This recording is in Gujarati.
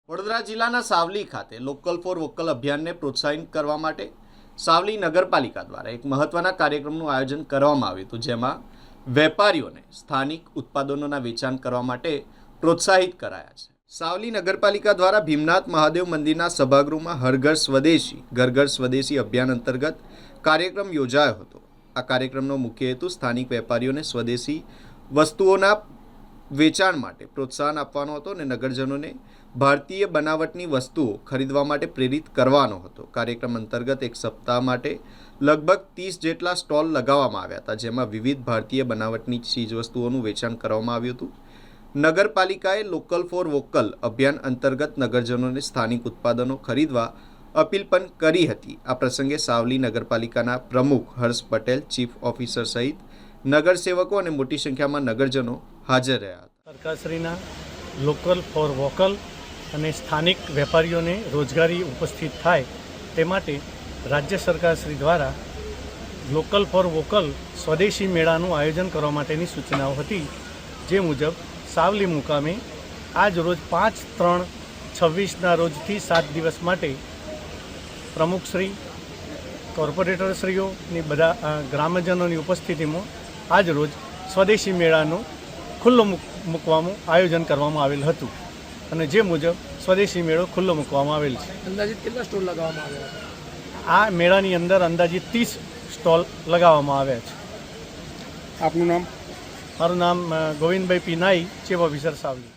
વડોદરા જિલ્લાના સાવલી ખાતે લોકલ ફોર વોકલ અભિયાનને પ્રોત્સાહિત કરવા માટે સાવલી નગરપાલિકા દ્વારા એક મહત્વના કાર્યક્રમનું આયોજન કરવામાં આવ્યું હતું, જેમાં વેપારીઓને સ્થાનિક ઉત્પાદનોના વેચાણ કરવા માટે પ્રોત્સાહિત કરાયા છે। સાવલી નગરપાલિકા દ્વારા ભીમનાથ મહાદેવ મંદિરના સભાગૃહમાં હર ઘર સ્વદેશી અભિયાન અંતર્ગત કાર્યક્રમ યોજાયો હતો। આ કાર્યક્રમનો મુખ્ય હેતુ સ્થાનિક વેપારીઓને સ્વદેશી વસ્તુઓના વેચાણ માટે પ્રોત્સાહન આપવાનો હતો અને નગરજનોને ભારતીય બનાવટની વસ્તુઓ ખરીદવા માટે પ્રેરિત કરવાનો હતો। કાર્યક્રમ અંતર્ગત એક સપ્તાહ માટે લગભગ 30 જેટલા સ્ટોલ લગાવવામાં આવ્યા હતા, જેમાં વિવિધ ભારતીય બનાવટની ચીજવસ્તુઓનું વેચાણ કરવામાં આવ્યું હતું। નગરપાલિકાએ લોકલ ફોર વોકલ અભિયાન અંતર્ગત નગરજનોને સ્થાનિક ઉત્પાદનો ખરીદવા અપીલ પણ કરી હતી। આ પ્રસંગે સાવલી નગરપાલિકાના પ્રમુખ હર્ષ પટેલ, ચીફ ઓફિસર સહિત નગરસેવકો અને મોટી સંખ્યામાં નગરજનો હાજર રહ્યા હતા। સરકારશ્રીના લોકલ ફોર વોકલ અને સ્થાનિક વેપારીઓને રોજગારી ઉપસ્થિત થાય તે માટે રાજ્ય સરકારશ્રી દ્વારા લોકલ ફોર વોકલ સ્વદેશી મેળાનું આયોજન કરવા માટેની સૂચનાઓ હતી। જે મુજબ સાવલી મુકામે આજ રોજ 5/3/26ના રોજથી 7 દિવસ માટે પ્રમુખશ્રી, કોર્પોરેટરશ્રીઓની બધા ગ્રામજનોની ઉપસ્થિતિમાં આજ રોજ સ્વદેશી મેળાનું ખુલ્લો મૂકવાનું આયોજન કરવામાં આવેલ હતું અને જે મુજબ સ્વદેશી મેળો ખુલ્લો મૂકવામાં આવેલ છે। અંદાજિત કેટલા સ્ટોલ લગાવવામાં આવ્યા હતા? આ મેળાની અંદર અંદાજિત 30 સ્ટોલ લગાવવામાં આવ્યા છે। આપનું નામ? મારું નામ ગોવિંદભાઈ પી નાઈ, ચીફ ઓફિસર સાવલી।